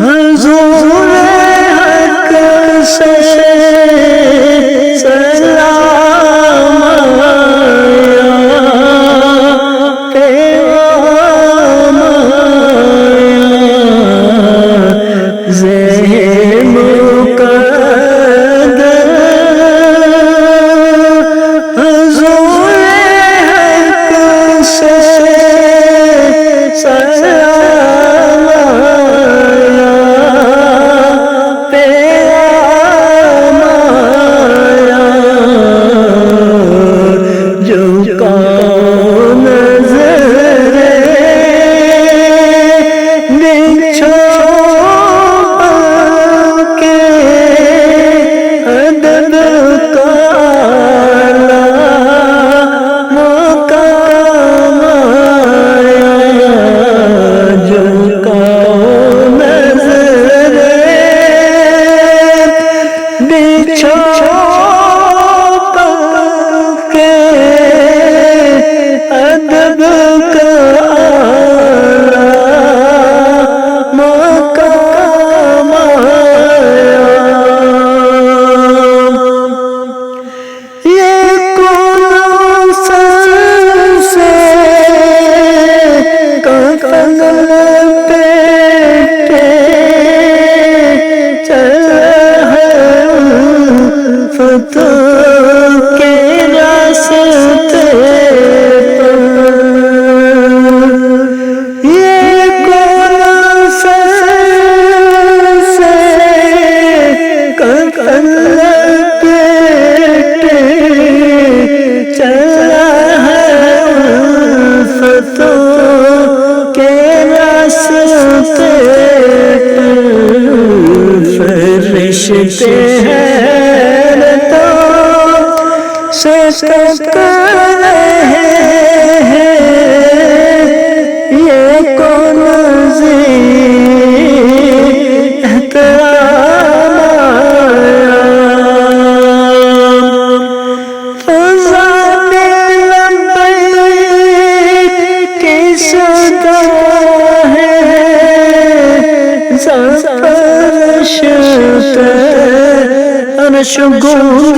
حضور حق سے سلام آیا، پیغام آیا، زہ مقدر حضور حق سے سلام آیا، پیغام آیا، جو کون نظریں بچھو کے ادب کا مقام آیا، جو کون نظریں بچھو کے ادب کا مقام آیا، یہ کون سر سے کفن لپیٹے چلا ہے فتح کے راستے پر، یہ کون سر سے کفن لپیٹے چلا ہے فتح کے راستے پر، فرشتے حیرتوں سے تک رہے ہیں، یہ کون عظیم احترام آیا، فضا میں لبیک کی صدا ہے، زفرش عرش گونج